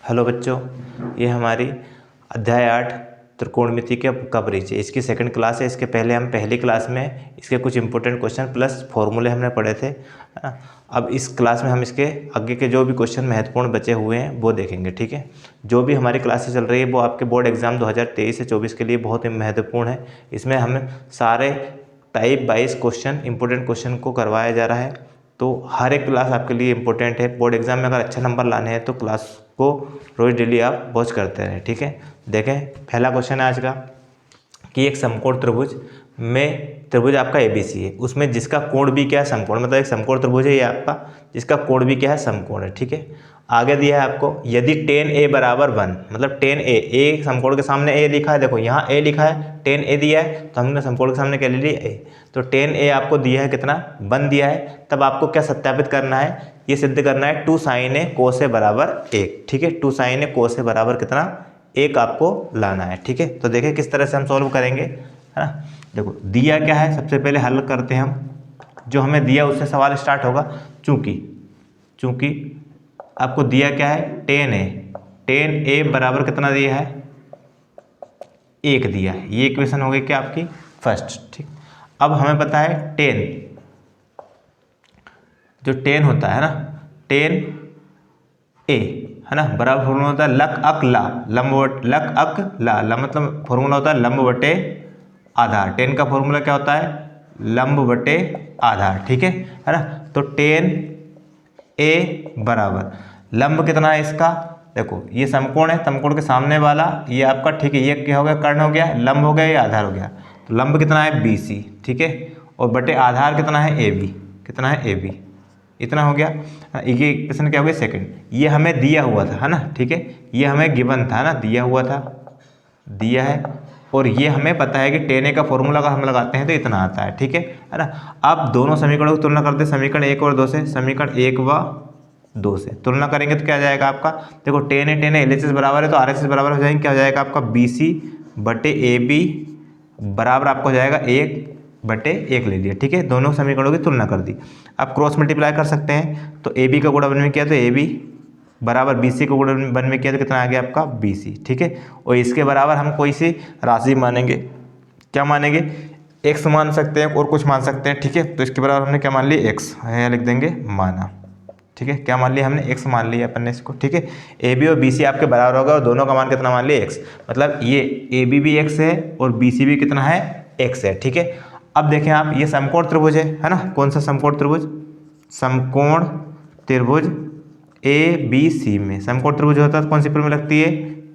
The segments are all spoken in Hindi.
हेलो बच्चों, ये हमारी अध्याय 8 त्रिकोणमिति का परिचय इसकी सेकंड क्लास है। इसके पहले हम पहली क्लास में इसके कुछ इंपॉर्टेंट क्वेश्चन प्लस फॉर्मूले हमने पढ़े थे। अब इस क्लास में हम इसके आगे के जो भी क्वेश्चन महत्वपूर्ण बचे हुए हैं वो देखेंगे। ठीक है, जो भी हमारी क्लासेस चल रही है वो आपके बोर्ड एग्जाम 2023 से 24 के लिए बहुत ही महत्वपूर्ण है। इसमें हम सारे टाइप 22 क्वेश्चन इंपॉर्टेंट क्वेश्चन को करवाया जा रहा है। तो हर एक क्लास आपके लिए इंपॉर्टेंट है। बोर्ड एग्जाम में अगर अच्छा नंबर लाने हैं तो क्लास को रोज डेली आप वॉच करते रहें। ठीक है, देखें पहला क्वेश्चन है आज का कि एक समकोण त्रिभुज में त्रिभुज आपका ABC है, उसमें जिसका कोण भी क्या है समकोण, मतलब एक समकोण त्रिभुज है ये आपका, जिसका कोण भी क्या है समकोण है। ठीक है, आगे दिया है आपको यदि tan A बराबर 1, मतलब tan A समकोण के सामने A लिखा है, देखो यहाँ A लिखा है, tan A दिया है तो हमने समकोण के सामने क्या ले लिया A, तो tan A आपको दिया है कितना 1 दिया है। तब आपको क्या सत्यापित करना है, ये सिद्ध करना है 2 sin A cos A बराबर 1। ठीक है, 2 sin A cos A बराबर कितना 1 आपको लाना है। ठीक है, तो देखें किस तरह से हम सॉल्व करेंगे, है ना। देखो दिया क्या है, सबसे पहले हल करते हैं हम, जो हमें दिया उससे सवाल स्टार्ट होगा। चूंकि आपको दिया क्या है tan A बराबर कितना दिया है 1 दिया है, ये इक्वेशन हो गई क्या आपकी फर्स्ट। ठीक, अब हमें पता है जो tan होता है ना, tan A है ना, बराबर फॉर्मूला होता है लक अक ला, लक अक ला मतलब फॉर्मूला होता है लंब बटे आधार। tan का फॉर्मूला क्या होता है लंब बटे आधार। ठीक है ना, तो tan A बराबर लंब कितना है इसका, देखो ये समकोण है, समकोण के सामने वाला ये आपका, ठीक है, ये क्या हो गया कर्ण हो गया, लंब हो गया, ये आधार हो गया, तो लंब कितना है BC। ठीक है, और बटे आधार कितना है AB, कितना है AB, इतना हो गया। ये क्वेश्चन क्या हो गया सेकंड, ये हमें दिया हुआ था, है ना। ठीक है, ये हमें गिवन था ना, दिया हुआ था, दिया है, और ये हमें पता है कि tan A का फॉर्मूला अगर हम लगाते हैं तो इतना आता है। ठीक है ना। अब दोनों समीकरणों की तुलना करते हैं, समीकरण 1 और 2 से, समीकरण 1 व 2 से तुलना करेंगे तो क्या आ जाएगा आपका, देखो tan A LHS बराबर है तो RHS बराबर हो जाएंगे, क्या हो जाएगा आपका BC बटे AB बराबर आपको हो जाएगा 1 बटे 1 ले लिया। ठीक है, दोनों समीकरणों की तुलना कर दी। अब क्रॉस मल्टीप्लाई कर सकते हैं, तो AB का गुणा वन में किया तो AB बराबर BC को गुणा वन में किया तो कितना आ गया आपका BC। ठीक है, और इसके बराबर हम कोई सी राशि मानेंगे, क्या मानेंगे, x मान सकते हैं और कुछ मान सकते हैं। ठीक है, तो इसके बराबर हमने क्या मान लिया x, यहाँ लिख देंगे माना। ठीक है, क्या मान लिया हमने x मान लिया अपन ने इसको। ठीक है, AB और BC आपके बराबर होगा और दोनों का मान कितना मान लिया x, मतलब ये AB भी x है और BC भी कितना है x है। ठीक है, अब देखें आप, ये समकोण त्रिभुज है ना, कौन सा समकोण त्रिभुज, समकोण त्रिभुज ABC में समकोण त्रिभुज होता है तो कौन सी फॉर्मूला लगती है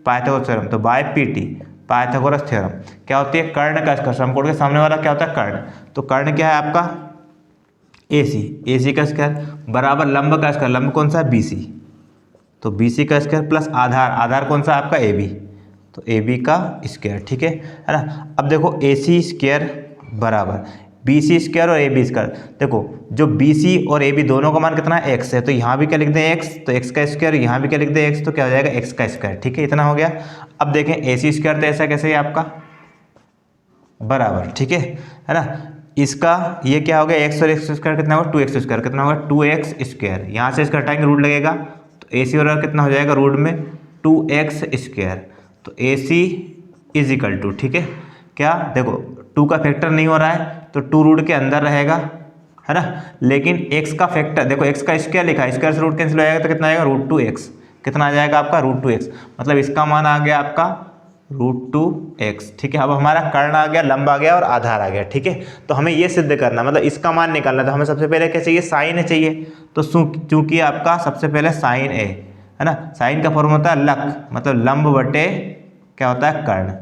पाइथागोरस थ्योरम, तो बाय PT पाइथागोरस थ्योरम क्या होती है, कर्ण का स्क्वायर, समकोण के सामने वाला क्या होता है कर्ण, तो कर्ण क्या है आपका AC का स्क्वायर बराबर लंब का स्क्वायर, लंब कौन सा है BC, तो BC का स्क्वायर प्लस आधार कौन सा आपका AB, तो AB का स्क्वायर। ठीक है ना। अब देखो AC स्क्वायर बराबर BC स्क्वायर और AB स्क्वायर, देखो जो BC और AB दोनों का मान कितना है x है, तो यहाँ भी क्या लिख दें x, तो x का स्क्वायर, यहाँ भी क्या लिख दें x, तो क्या हो जाएगा x का स्क्वायर। ठीक है, इतना हो गया। अब देखें AC स्क्वायर तो ऐसा कैसे है आपका बराबर, ठीक है ना, इसका ये क्या हो गया x और x स्क्वायर कितना होगा 2x स्क्वायर, कितना होगा 2x स्क्वायर, यहाँ से इसका हटाएंगे रूट लगेगा तो AC बराबर कितना हो जाएगा रूट में 2x स्क्वायर, तो AC इज इक्वल टू, ठीक है, क्या देखो 2 का फैक्टर नहीं हो रहा है तो 2 रूट के अंदर रहेगा, है ना, लेकिन x का फैक्टर देखो x का स्क्वायर लिखा है, स्क्वायर से रूट कैंसिल हो जाएगा तो कितना आएगा √2x, कितना आ जाएगा आपका √2x, मतलब इसका मान आ गया आपका √2x। ठीक है, अब हमारा कर्ण आ गया, लंब आ गया और आधार आ गया। ठीक है, तो हमें ये सिद्ध करना, मतलब इसका मान निकालना, तो हमें सबसे पहले क्या चाहिए साइन A चाहिए, तो चूंकि आपका सबसे पहले साइन A है ना, साइन का फॉर्मूला होता है लक, मतलब लंब बटे क्या होता है कर्ण,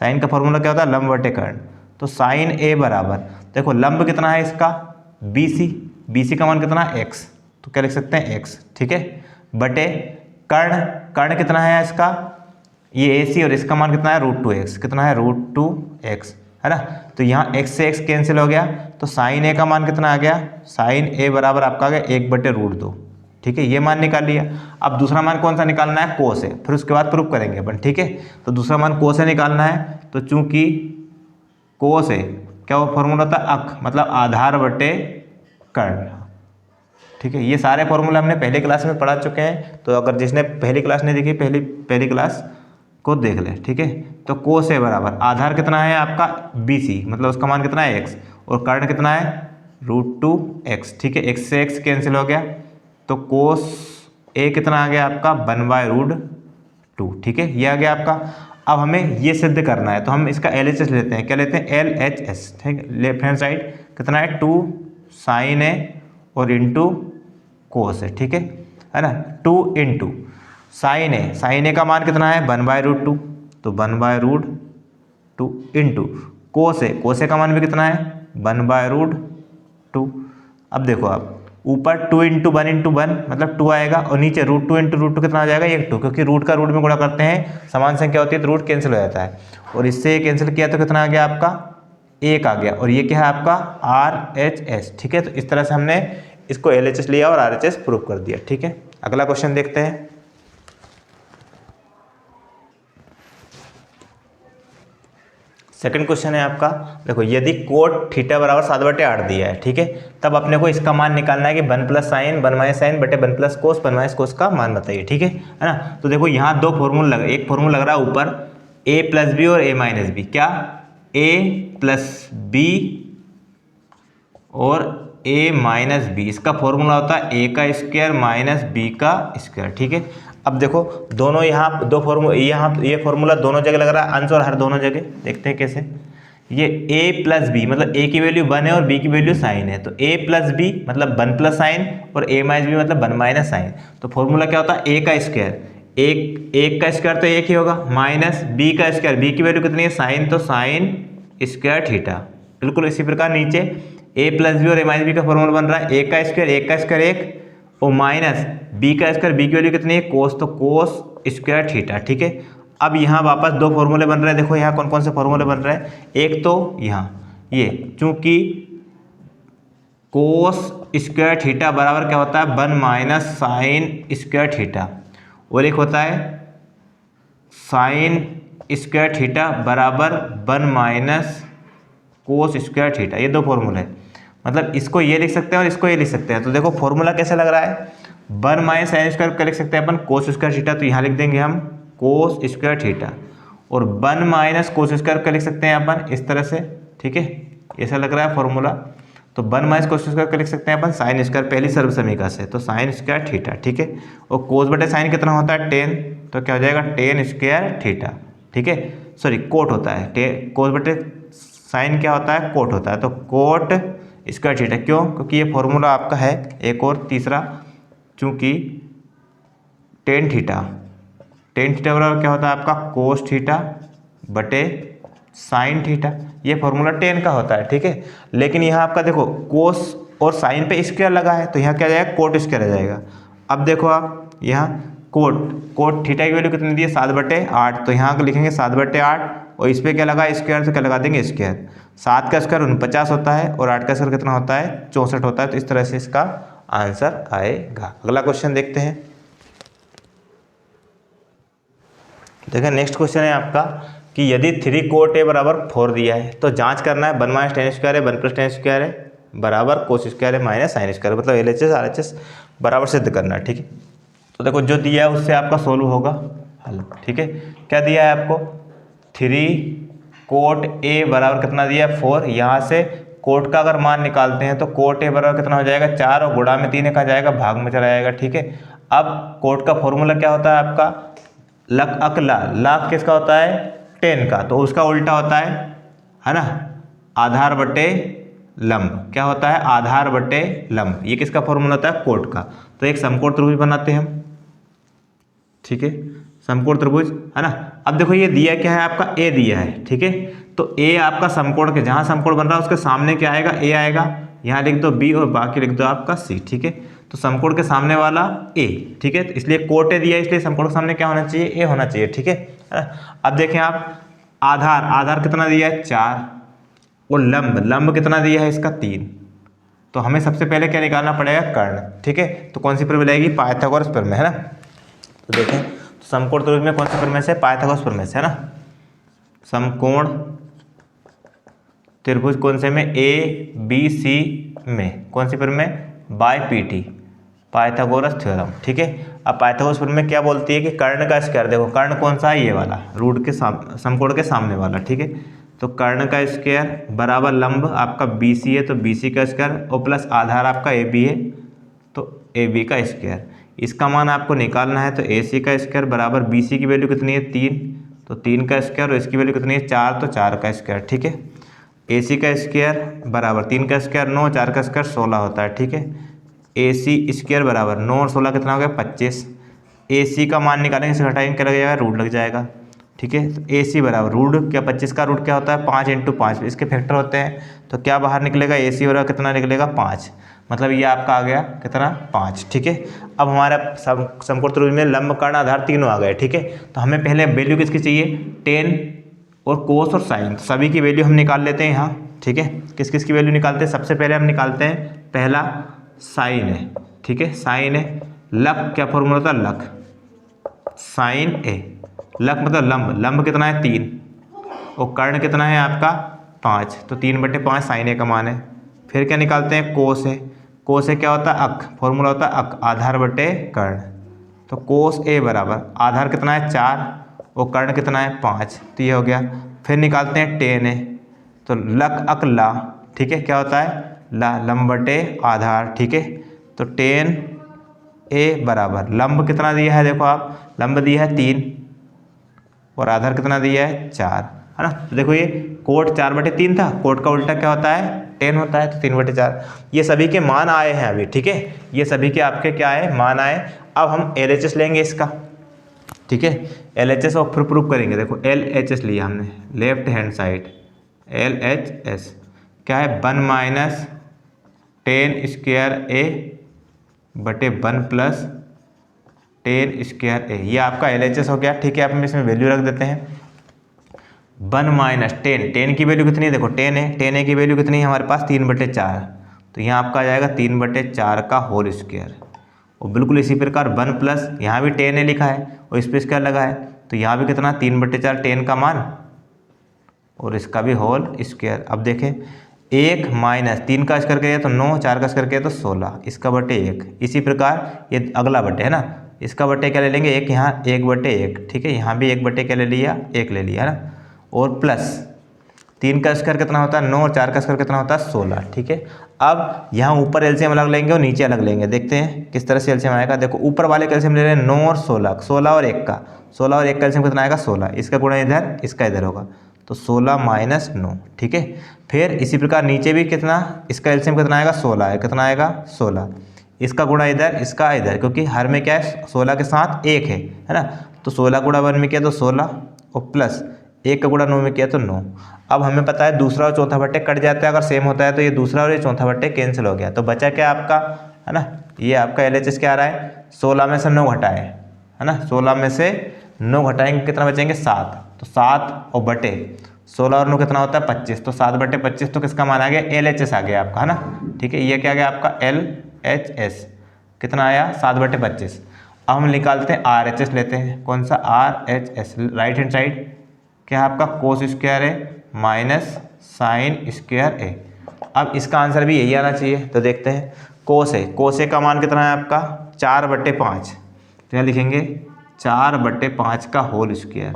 साइन का फॉर्मूला क्या होता है लंब बटे कर्ण, तो साइन A बराबर देखो लंब कितना है इसका BC का मान कितना है x, तो क्या लिख सकते हैं x, ठीक है, बटे कर्ण कितना है इसका ये AC और इसका मान कितना है √2x, कितना है √2x, है ना, तो यहाँ x से x कैंसिल हो गया तो साइन A का मान कितना आ गया, साइन A बराबर आपका आ गया 1/√2। ठीक है, ये मान निकाल लिया। अब दूसरा मान कौन सा निकालना है कोस है, फिर उसके बाद प्रूफ करेंगे अपन। ठीक है, तो दूसरा मान कोस है निकालना है, तो चूंकि कोस है क्या वो फॉर्मूला था अक, मतलब आधार बटे कर्ण, ठीक है, ये सारे फॉर्मूला हमने पहले क्लास में पढ़ा चुके हैं, तो अगर जिसने पहली क्लास नहीं देखी पहली क्लास को देख ले। ठीक है, तो कोस ए बराबर आधार कितना है आपका BC, मतलब उसका मान कितना है x, और कर्ण कितना है √2x। ठीक है, x से x कैंसिल हो गया, तो कोस ए कितना आ गया आपका 1/√2। ठीक है, ये आ गया आपका। अब हमें ये सिद्ध करना है, तो हम इसका LHS लेते हैं। क्या लेते हैं? LHS। ठीक है, लेफ्ट हैंड साइड कितना है 2 sin A और इंटू कोस है। ठीक है ना, 2 इंटू साइन ए का मान कितना है 1/√2, तो 1/√2 इंटू कोस ए का मान भी कितना है 1/√2। अब देखो आप ऊपर 2 इंटू 1 इंटू 1 मतलब 2 आएगा, और नीचे √2 इंटू √2 कितना आ जाएगा 2, क्योंकि रूट का रूट में गुणा करते हैं समान संख्या होती है तो रूट कैंसिल हो जाता है, और इससे कैंसिल किया तो कितना आ गया आपका 1 आ गया, और ये क्या है आपका RHS। ठीक है, तो इस तरह से हमने इसको LHS लिया और RHS प्रूव कर दिया। ठीक है, अगला क्वेश्चन देखते हैं। सेकंड क्वेश्चन है आपका, देखो यदि कोट थीटा बराबर 7/8 दिया है, ठीक है, तब अपने को इसका मान निकालना है कि 1 + sin 1 - sin बटे 1 + cos 1 - cos का मान बताइए। ठीक है ना, तो देखो यहाँ दो फॉर्मूला एक फॉर्मूला लग रहा है ऊपर a + b और a - b। क्या? a + b और a - b, इसका फॉर्मूला होता है a का स्क्वायर माइनस b का स्क्वायर। ठीक है, अब देखो दोनों यहाँ दो फॉर्मूला, यहाँ ये फॉर्मूला दोनों जगह लग रहा है अंश और हर दोनों जगह। देखते हैं कैसे। ये a + b मतलब a की वैल्यू 1 है और b की वैल्यू साइन है, तो a + b मतलब 1 + sin और a - b मतलब 1 - sin। तो फॉर्मूला क्या होता है a का स्क्वायर, एक का स्क्वायर तो एक ही होगा, माइनस b का स्क्वायर, b की वैल्यू कितनी है साइन, तो साइन स्क्वायर थीटा। बिल्कुल इसी प्रकार नीचे a + b और a - b का फॉर्मूला बन रहा है a का स्क्वायर 1 और माइनस b का स्क्वायर, b की वैल्यू कितनी है कोस, तो कोस स्क्वायर थीटा। ठीक है, अब यहाँ वापस दो फॉर्मूले बन रहे हैं। देखो यहाँ कौन कौन से फॉर्मूले बन रहे हैं, एक तो यहाँ ये चूंकि कोस स्क्वायर थीटा बराबर क्या होता है 1 - साइन स्क्वायर थीटा, और एक होता है साइन स्क्वायर थीटा बराबर 1 - कोस स्क्वायर थीटा। ये दो फॉर्मूले हैं, मतलब इसको ये लिख सकते हैं और इसको ये लिख सकते हैं। तो देखो फॉर्मूला कैसे लग रहा है 1 - साइन स्क्वायर का लिख सकते हैं अपन कोस स्क्वायर थीटा, तो यहाँ लिख देंगे हम कोस स्क्वायर थीटा, और 1 - कोस स्क्वायर का लिख सकते हैं अपन इस तरह से। ठीक है, ऐसा लग रहा है फॉर्मूला, तो 1 - कोस स्क्वायर का लिख सकते हैं अपन साइन स्क्वायर पहली सर्व समीकरण से, तो साइन स्क्वायर थीटा। ठीक है, और कोस बटे साइन कितना होता है 10, तो क्या हो जाएगा 10 स्क्वायर थीटा। ठीक है, सॉरी कोट होता है, कोस बटे साइन क्या होता है कोट होता है, तो कोट स्क्वायर थीटा। क्यों? क्योंकि ये फॉर्मूला आपका है। एक और तीसरा, चूंकि टेन थीटा बराबर क्या होता है आपका कोस थीटा बटे साइन थीटा, ये फॉर्मूला 10 का होता है। ठीक है, लेकिन यहाँ आपका देखो कोस और साइन पे स्क्वायर लगा है, तो यहाँ क्या आ जाएगा कोट स्क्वायर आ जाएगा। अब देखो आप यहाँ कोट थीटा की वैल्यू कितनी दी है 7/8, तो यहाँ लिखेंगे 7/8, और इस पर क्या लगा स्क्वायर, तो क्या लगा देंगे स्क्वायर। 7 का स्क्वायर 49 होता है और 8 का स्क्वायर कितना होता है 64 होता है, तो इस तरह से इसका आंसर आएगा। अगला क्वेश्चन देखते हैं। देखिए नेक्स्ट क्वेश्चन है आपका कि यदि 3 कोट ए बराबर 4 दिया है, तो जांच करना है 1 - tan स्क्वायर है 1 + tan स्क्वायर है बराबर कोस स्क्वायर है माइनस साइन स्क्वायर, मतलब LHS RHS बराबर सिद्ध करना है। ठीक है, तो देखो जो दिया है उससे आपका सोल्व होगा हल। ठीक है, क्या दिया है आपको 3 कोट ए बराबर कितना दिया है 4, यहाँ से कोट का अगर मान निकालते हैं तो कोट ए बराबर कितना हो जाएगा 4, और गुणा में 3 कहाँ जाएगा भाग में चला जाएगा। ठीक है, अब कोट का फॉर्मूला क्या होता है आपका लक अक ला, लाख किसका होता है 10 का, तो उसका उल्टा होता है ना आधार बटे लंब। क्या होता है आधार बटे लंब, ये किसका फॉर्मूला होता है कोट का। तो एक समकोण त्रिभुज बनाते हैं हम। ठीक है, समकोण त्रिभुज है ना। अब देखो ये दिया क्या है आपका ए दिया है। ठीक है, तो ए आपका समकोण के जहां समकोण बन रहा है उसके सामने क्या आएगा ए आएगा, यहाँ लिख दो बी और बाकी लिख दो आपका सी। ठीक है, तो समकोण के सामने वाला ए। ठीक है, तो इसलिए कोट ए दिया है, इसलिए समकोण के सामने क्या होना चाहिए ए होना चाहिए। ठीक है, अब देखें आप आधार कितना दिया है 4, और लंब कितना दिया है इसका 3, तो हमें सबसे पहले क्या निकालना पड़ेगा कर्ण। ठीक है, तो कौन सी प्रमेय आएगी पाइथागोरस प्रमेय है ना। तो देखें तो समकोण त्रिभुज में कौन सी प्रमेय से पाइथागोरस प्रमेय से है ना। समकोण त्रिभुज कौन से में A B C में कौन सी प्रमेय बाय PT, पाइथागोरस थ्योरम। ठीक है, अब पाइथागोरस थ्योरम में क्या बोलती है कि कर्ण का स्क्वायर, देखो कर्ण कौन सा है, ये वाला रूट के समकोण के सामने वाला। ठीक है, तो कर्ण का स्क्वायर बराबर लंब आपका BC है तो BC का स्क्वायर और प्लस आधार आपका AB है तो AB का स्क्वायर। इसका मान आपको निकालना है तो AC का स्क्वायर बराबर BC की वैल्यू कितनी है 3, तो 3 का स्क्वायर और इसकी वैल्यू कितनी है 4, तो 4 का स्क्वायर। ठीक है, AC का स्क्वायर बराबर 3 का स्क्वायर 9, 4 का स्क्वायर 16 होता है। ठीक है, AC स्क्वायर बराबर 9 और 16 कितना हो गया 25। AC का मान निकालेंगे, इसे घटाएंगे क्या लग जाएगा, रूट लग जाएगा। ठीक है, तो AC बराबर रूट क्या 25 का रूट क्या होता है 5 × 5, इसके फैक्टर होते हैं तो क्या बाहर निकलेगा AC बराबर कितना निकलेगा 5, मतलब ये आपका आ गया कितना 5। ठीक है, अब हमारा समकोण त्रिभुज में लंब कर्ण आधार तीनों आ गए। ठीक है, तो हमें पहले वैल्यू किसकी चाहिए, टेन और कोस और साइन, सभी की वैल्यू हम निकाल लेते हैं यहाँ। ठीक है, किस किस की वैल्यू निकालते हैं, सबसे पहले हम निकालते हैं पहला साइन है। ठीक है, साइन है, लक क्या फॉर्मूला होता है, लक साइन ए, लक मतलब लंब, लंब कितना है 3 और कर्ण कितना है आपका 5, तो 3/5 साइन ए का मान है। फिर क्या निकालते हैं, कोस है, कोस ए क्या होता है अक, फॉर्मूला होता है अक आधार बटे कर्ण, तो कोस ए बराबर आधार कितना है 4 और कर्ण कितना है 5, तो ये हो गया। फिर निकालते हैं टेन है, तो लक अक ला, ठीक है क्या होता है ला, लंब बटे आधार। ठीक है, तो टेन ए बराबर लंब कितना दिया है, देखो आप लंब दिया है 3 और आधार कितना दिया है 4, है ना। तो देखो ये कोट 4/3 था, कोट का उल्टा क्या होता है 10 होता है, तो 3/4। ये सभी के मान आए हैं अभी। ठीक है, ये सभी के आपके क्या है मान आए। अब हम LHS लेंगे इसका। ठीक है, LHS और फिर प्रूफ करेंगे। देखो LHS लिया हमने लेफ्ट हैंड साइड, LHS क्या है 1 - 10 स्क्वायर A बटे 1 + 10 स्क्वायर A, ये आपका LHS हो गया। ठीक है, आप हम इसमें वैल्यू रख देते हैं 1 - 10, 10 की वैल्यू कितनी है, देखो 10 है, 10 A की वैल्यू कितनी है हमारे पास 3/4, तो यहाँ आपका आ जाएगा 3/4 का होल स्क्वायर। और बिल्कुल इसी प्रकार 1 प्लस यहाँ भी 10 A लिखा है और इस पर स्क्वायर लगा है, तो यहाँ भी कितना 3/4 10 का मान और इसका भी होल स्क्वायर। अब देखें 1 - 3 का स्क्वायर किया तो 9, 4 का स्क्वायर किया तो 16, इसका बटे 1। इसी प्रकार ये अगला बटे है ना, इसका बटे क्या ले लेंगे 1, यहाँ 1/1। ठीक है, यहाँ भी 1 क्या ले लिया 1 ले लिया है ना, और प्लस 3 का स्क्वायर कितना होता है 9 और 4 का स्क्वायर कितना होता है 16। ठीक है, अब यहाँ ऊपर एलसीएम अलग लेंगे और नीचे अलग लेंगे, देखते हैं किस तरह से एलसीएम आएगा। देखो ऊपर वाले का एलसीएम ले रहे हैं 9 और 16, 16 और 1 का, 16 और 1 का एलसीएम कितना आएगा 16, इसका गुणा इधर इसका इधर होगा तो 16 - 9। ठीक है, फिर इसी प्रकार नीचे भी कितना, इसका एलसीएम कितना आएगा 16 है, कितना आएगा 16, इसका गुणा इधर इसका इधर, क्योंकि हर में क्या है 16 के साथ 1 है ना, तो 16 गुणा 1 में किया तो 16 और प्लस 1 का गुणा 9 में किया तो 9। अब हमें पता है दूसरा और चौथा बट्टे कट जाता है, अगर सेम होता है तो ये दूसरा और ये चौथा बट्टे कैंसिल हो गया, तो बचा क्या आपका, है ना, ये आपका LHS क्या आ रहा है 16 में से 9 घटाए, है ना, 16 में से 9 घटाएंगे कितना बचेंगे 7, तो 7 और बटे 16 और 9 कितना होता है 25, तो 7/25, तो किसका मान आ गया LHS आ गया आपका, है ना। ठीक है, ये क्या आ गया आपका LHS कितना आया 7/25। अब हम निकालते हैं RHS लेते हैं, कौन सा RHS, राइट हैंड साइड क्या आपका कोस स्क्वायर है माइनस साइन स्क्वायर ए। अब इसका आंसर भी यही आना चाहिए, तो देखते हैं कोस है, कोस ए का मान कितना है आपका 4/5, तो यहाँ लिखेंगे 4/5 का होल स्क्वायर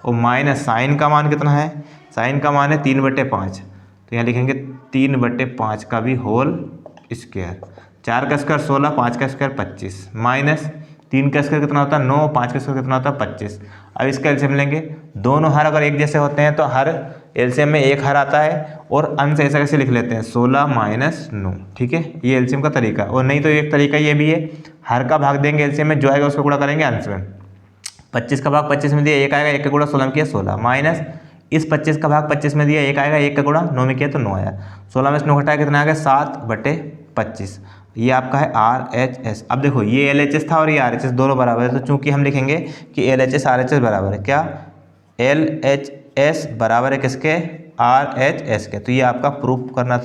और माइनस साइन का मान कितना है, साइन का मान है 3/5, तो यहाँ लिखेंगे 3/5 का भी होल स्क्वायर। 4 का स्क्वायर 16, 5 का स्क्वायर 25, माइनस 3 का स्क्वायर कितना होता है 9, 5 का स्क्वायर कितना होता है 25। अब इसका एलसीएम लेंगे, दोनों हर अगर एक जैसे होते हैं तो हर एलसीएम में एक हर आता है और अंश ऐसा कैसे लिख लेते हैं 16 - 9। ठीक है, ये एलसीएम का तरीका, और नहीं तो एक तरीका ये भी है, हर का भाग देंगे एलसीएम में, जो आएगा उसका गुणा करेंगे अंश में। 25 का भाग 25 में दिया 1 आएगा, 1 का गुणा 16 में किया 16, माइनस इस 25 का भाग 25 में दिया 1 आएगा, 1 का गुणा 9 में किया तो 9 आया, 16 में से 9 घटाया कितना आ गया 7/25। ये आपका है RHS। अब देखो ये LHS था और ये RHS दोनों बराबर है, तो चूंकि हम लिखेंगे कि LHS RHS बराबर है, क्या LHS बराबर है किसके RHS के, तो ये आपका प्रूफ करना था।